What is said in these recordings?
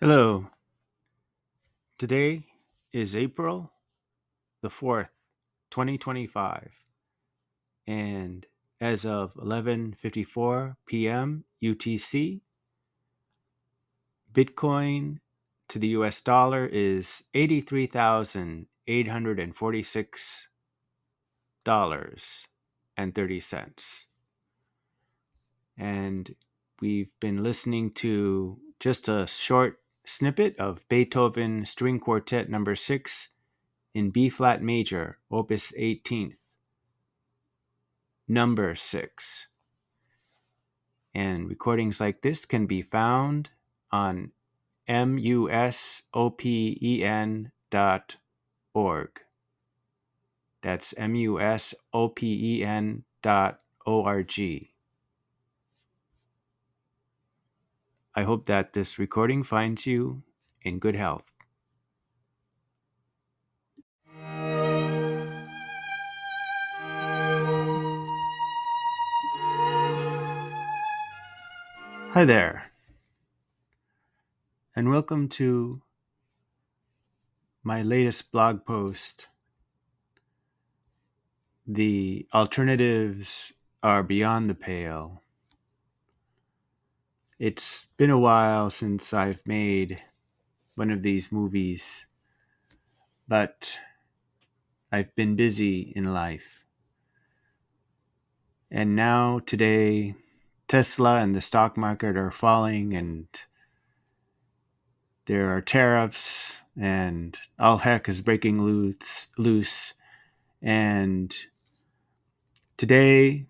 Hello. Today is April the 4th, 2025, and as of 11:54 p.m. UTC, Bitcoin to the US dollar is $83,846.30. And we've been listening to just a short snippet of Beethoven String Quartet number 6 in B flat major, opus 18th, number 6. And recordings like this can be found on musopen.org. That's musopen.org. I hope that this recording finds you in good health. Hi there, and welcome to my latest blog post. The alternatives are beyond the pale. It's been a while since I've made one of these movies, but I've been busy in life. And now, today, Tesla and the stock market are falling, and there are tariffs, and all heck is breaking loose. And today,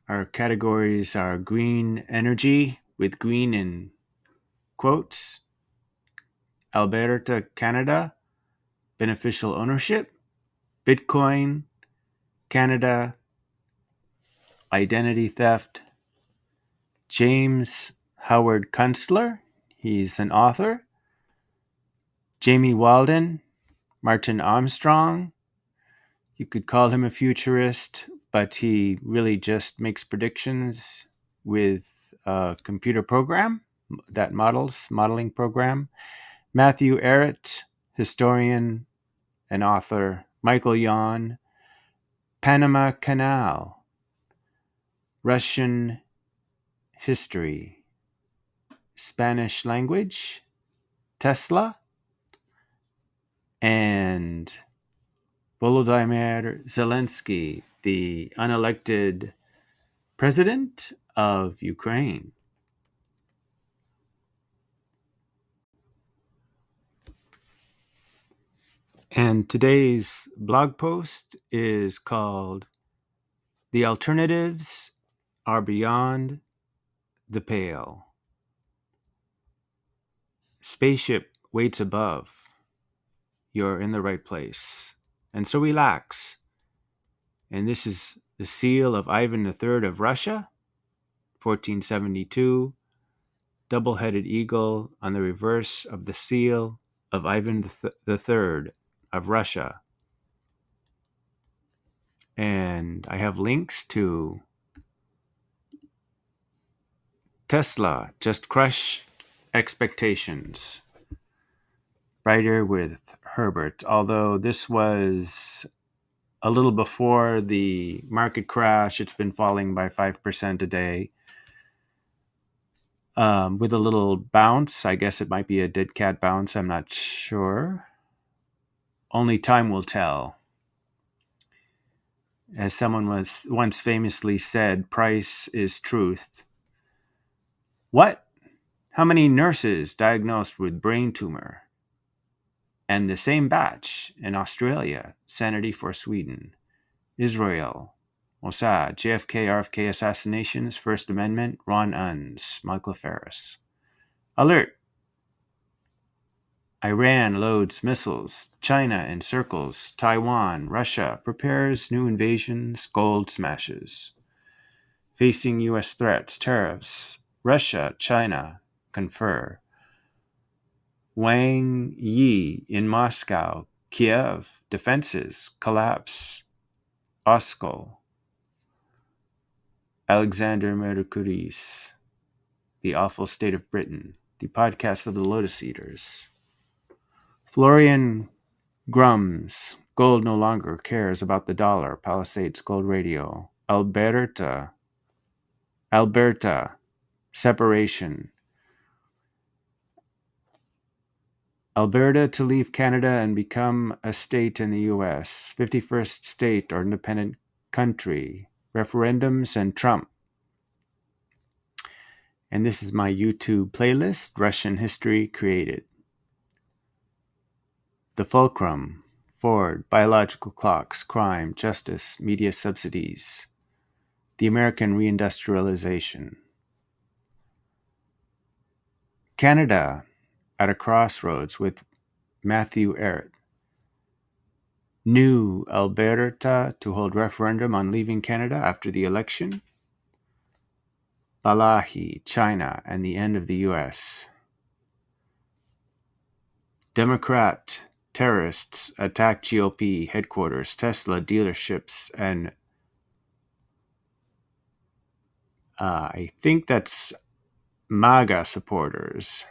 our categories are green energy, with green in quotes, Alberta, Canada, beneficial ownership, Bitcoin, Canada, identity theft, James Howard Kunstler, he's an author, Jamie Walden, Martin Armstrong, you could call him a futurist, but he really just makes predictions with a computer program that modeling program, Matthew Arrett, historian and author, Michael Yon, Panama Canal, Russian history, Spanish language, Tesla, and Volodymyr Zelensky, the unelected president of Ukraine. And today's blog post is called "The Alternatives Are Beyond the Pale." Spaceship waits above. You're in the right place. And so relax. And this is the seal of Ivan III of Russia, 1472, double-headed eagle on the reverse of the seal of Ivan III of Russia. And I have links to Tesla, Just Crush Expectations, writer with Herbert, although this was a little before the market crash. It's been falling by 5% a day. With a little bounce. I guess it might be a dead cat bounce. I'm not sure. Only time will tell. As someone once famously said, price is truth. What? How many nurses diagnosed with brain tumor? And the same batch in Australia, sanity for Sweden. Israel, Mossad, JFK, RFK assassinations, First Amendment, Ron Unz, Michael Ferris. Alert! Iran loads missiles, China encircles Taiwan, Russia prepares new invasions, gold smashes. Facing U.S. threats, tariffs, Russia, China confer. Wang Yi in Moscow, Kiev, defenses, collapse, Oskol. Alexander Mercouris, the awful state of Britain, the podcast of the Lotus Eaters. Florian Grums, gold no longer cares about the dollar. Palisades Gold Radio. Alberta, separation. Alberta to leave Canada and become a state in the U.S. 51st state or independent country. Referendums and Trump. And this is my YouTube playlist, Russian History Created. The Fulcrum, Ford, Biological Clocks, Crime, Justice, Media Subsidies, The American Reindustrialization. Canada at a Crossroads with Matthew Ehret. New Alberta to hold referendum on leaving Canada after the election. Balahi, China, and the end of the U.S. Democrat terrorists attack GOP headquarters, Tesla dealerships, and I think that's MAGA supporters.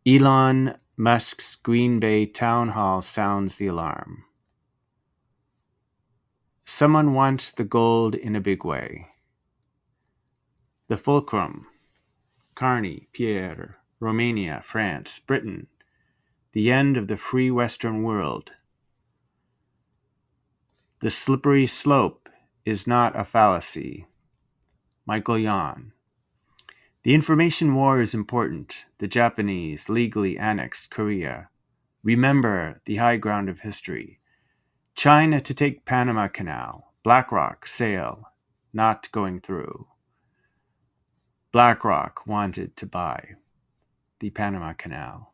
Elon Musk's Green Bay town hall sounds the alarm. Someone wants the gold in a big way. The Fulcrum, Carney, Pierre, Romania, France, Britain, the end of the free Western world. The slippery slope is not a fallacy. Michael Yon. The information war is important. The Japanese legally annexed Korea. Remember the high ground of history. China to take Panama Canal. BlackRock sale not going through. BlackRock wanted to buy the Panama Canal.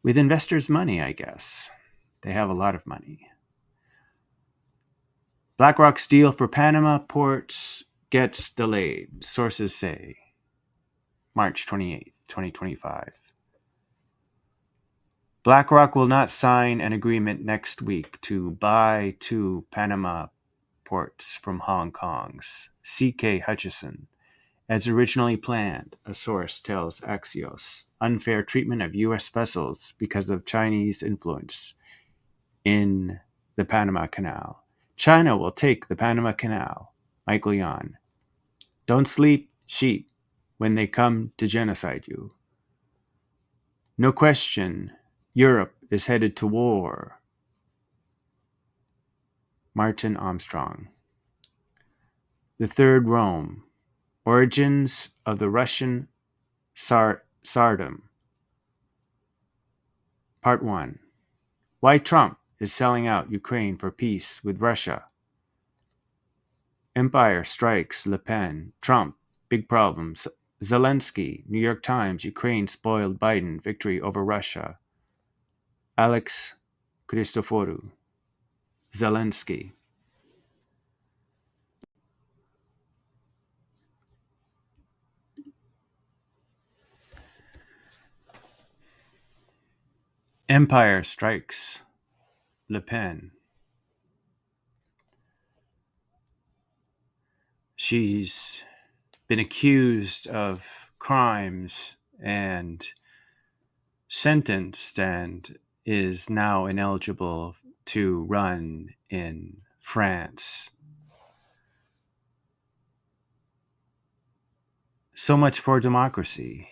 With investors' money, I guess. They have a lot of money. BlackRock's deal for Panama ports gets delayed, sources say. March 28th, 2025. BlackRock will not sign an agreement next week to buy 2 Panama ports from Hong Kong's C.K. Hutchison, as originally planned, a source tells Axios. Unfair treatment of U.S. vessels because of Chinese influence in the Panama Canal. China will take the Panama Canal. Michael Yon. Don't sleep, sheep, when they come to genocide you. No question, Europe is headed to war. Martin Armstrong. The Third Rome. Origins of the Russian Tsardom. Part 1. Why Trump is selling out Ukraine for peace with Russia. Empire strikes Le Pen. Trump, big problems. Zelensky, New York Times, Ukraine spoiled Biden, victory over Russia. Alex Christoforou. Zelensky. Empire strikes Le Pen. She's been accused of crimes and sentenced and is now ineligible to run in France. So much for democracy.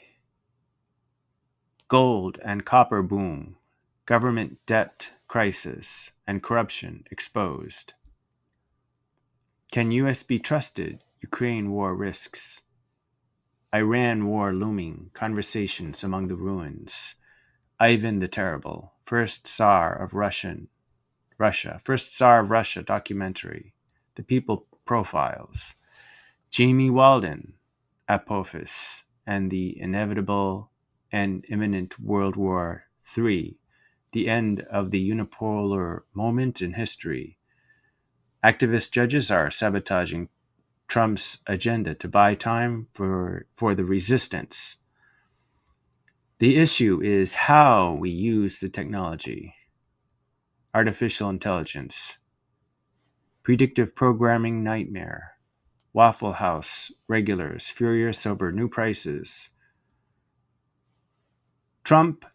Gold and copper boom. Government debt crisis and corruption exposed. Can U.S. be trusted? Ukraine war risks. Iran war looming. Conversations among the ruins. Ivan the Terrible. First Tsar of Russia. First Tsar of Russia documentary. The People Profiles. Jamie Walden. Apophis. And the inevitable and imminent World War III. The end of the unipolar moment in history. Activist judges are sabotaging Trump's agenda to buy time for the resistance. The issue is how we use the technology. Artificial intelligence. Predictive programming nightmare. Waffle House regulars furious over new prices. Trump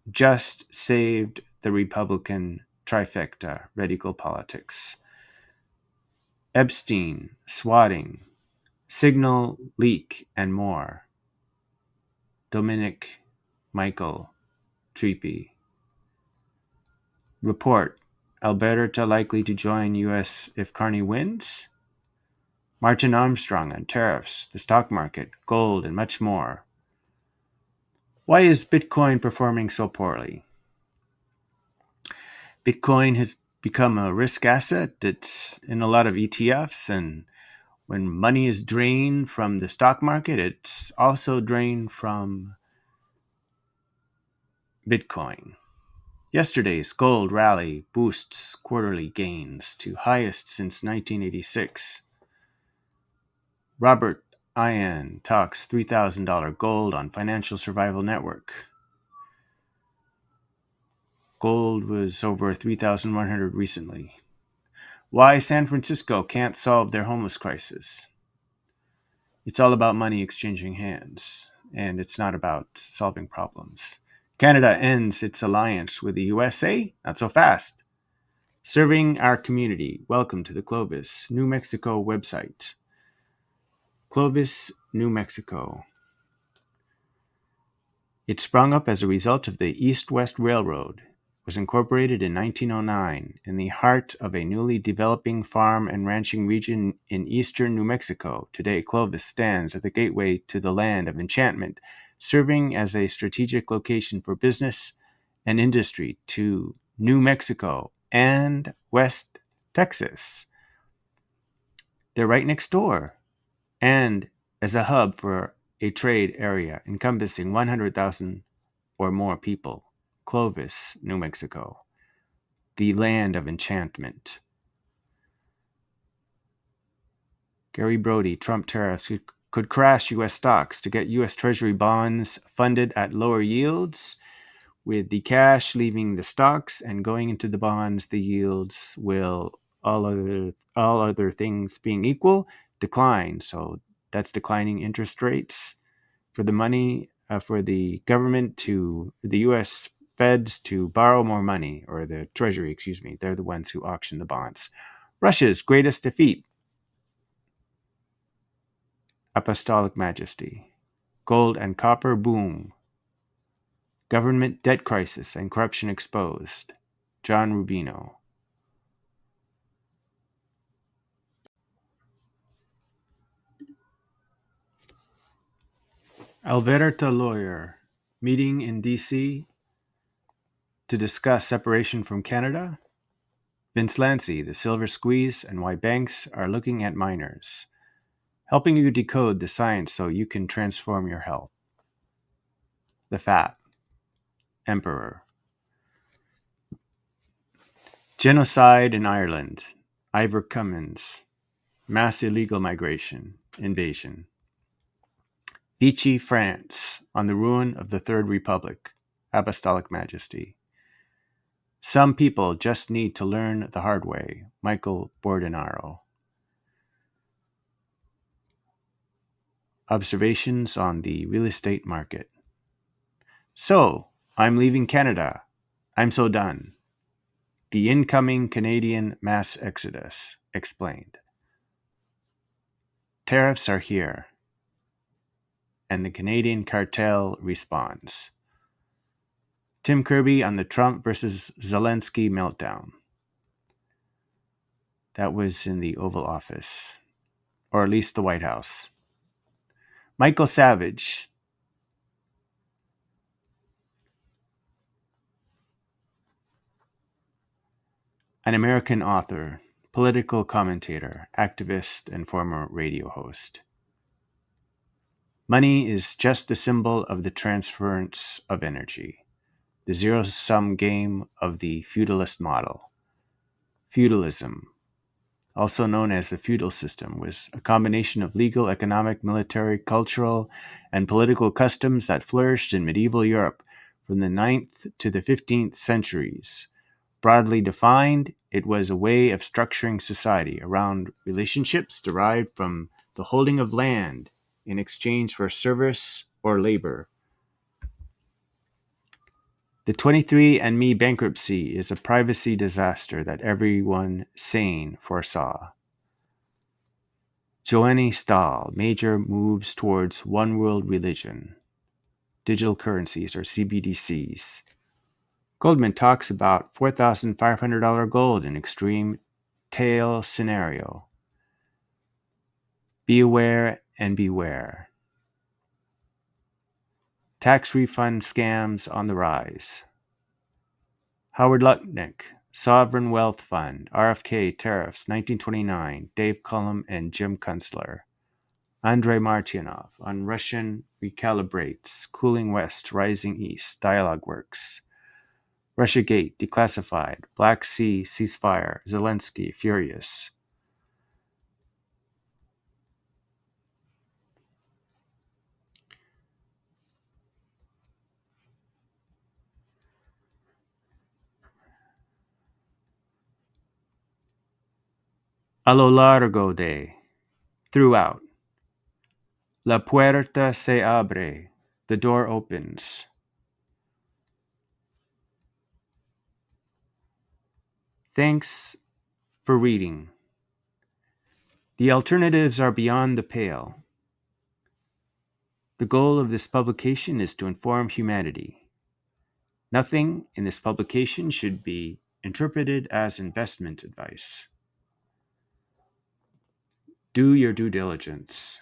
just saved the Republican trifecta, radical politics. Epstein, swatting, signal leak, and more. Dominic Michael Trippi. Report, Alberta likely to join U.S. if Carney wins? Martin Armstrong on tariffs, the stock market, gold, and much more. Why is Bitcoin performing so poorly? Bitcoin has become a risk asset that's in a lot of ETFs, and when money is drained from the stock market, it's also drained from Bitcoin. Yesterday's gold rally boosts quarterly gains to highest since 1986. Robert Ian talks $3,000 gold on Financial Survival Network. Gold was over 3,100 recently. Why San Francisco can't solve their homeless crisis. It's all about money exchanging hands, and it's not about solving problems. Canada ends its alliance with the USA? Not so fast. Serving our community. Welcome to the Clovis, New Mexico website. Clovis, New Mexico. It sprung up as a result of the East-West Railroad. Was incorporated in 1909 in the heart of a newly developing farm and ranching region in eastern New Mexico. Today, Clovis stands at the gateway to the land of enchantment, serving as a strategic location for business and industry to New Mexico and West Texas. They're right next door, and as a hub for a trade area encompassing 100,000 or more people. Clovis, New Mexico, the land of enchantment. Gary Brody, Trump tariffs could crash U.S. stocks to get U.S. Treasury bonds funded at lower yields. With the cash leaving the stocks and going into the bonds, the yields will, all other things being equal, decline. So that's declining interest rates for the money, for the government to the U.S. Feds to borrow more money, or the Treasury, they're the ones who auction the bonds. Russia's greatest defeat. Apostolic Majesty. Gold and copper boom. Government debt crisis and corruption exposed. John Rubino. Alberta lawyer meeting in D.C. to discuss separation from Canada. Vince Lancy, the silver squeeze and why banks are looking at miners. Helping you decode the science so you can transform your health. The Fat Emperor. Genocide in Ireland. Ivor Cummins. Mass illegal migration. Invasion. Vichy, France. On the ruin of the Third Republic. Apostolic Majesty. Some people just need to learn the hard way. Michael Bordenaro. Observations on the real estate market. So, I'm leaving Canada. I'm so done. The incoming Canadian mass exodus explained. Tariffs are here, and the Canadian cartel responds. Tim Kirby on the Trump versus Zelensky meltdown. That was in the Oval Office, or at least the White House. Michael Savage. An American author, political commentator, activist, and former radio host. Money is just the symbol of the transference of energy, the zero-sum game of the feudalist model. Feudalism, also known as the feudal system, was a combination of legal, economic, military, cultural, and political customs that flourished in medieval Europe from the 9th to the 15th centuries. Broadly defined, it was a way of structuring society around relationships derived from the holding of land in exchange for service or labor. The 23andMe bankruptcy is a privacy disaster that everyone sane foresaw. Joanne Stahl, major moves towards one world religion, digital currencies or CBDCs. Goldman talks about $4,500 gold in extreme tail scenario. Be aware and beware. Tax refund scams on the rise. Howard Lutnick, Sovereign Wealth Fund, RFK Tariffs, 1929, Dave Cullum and Jim Kunstler. Andrei Martyanov on Russian Recalibrates, Cooling West, Rising East, Dialogue Works. Russiagate, Declassified, Black Sea, Ceasefire, Zelensky, Furious. A lo largo de, throughout. La puerta se abre, the door opens. Thanks for reading. The alternatives are beyond the pale. The goal of this publication is to inform humanity. Nothing in this publication should be interpreted as investment advice. Do your due diligence.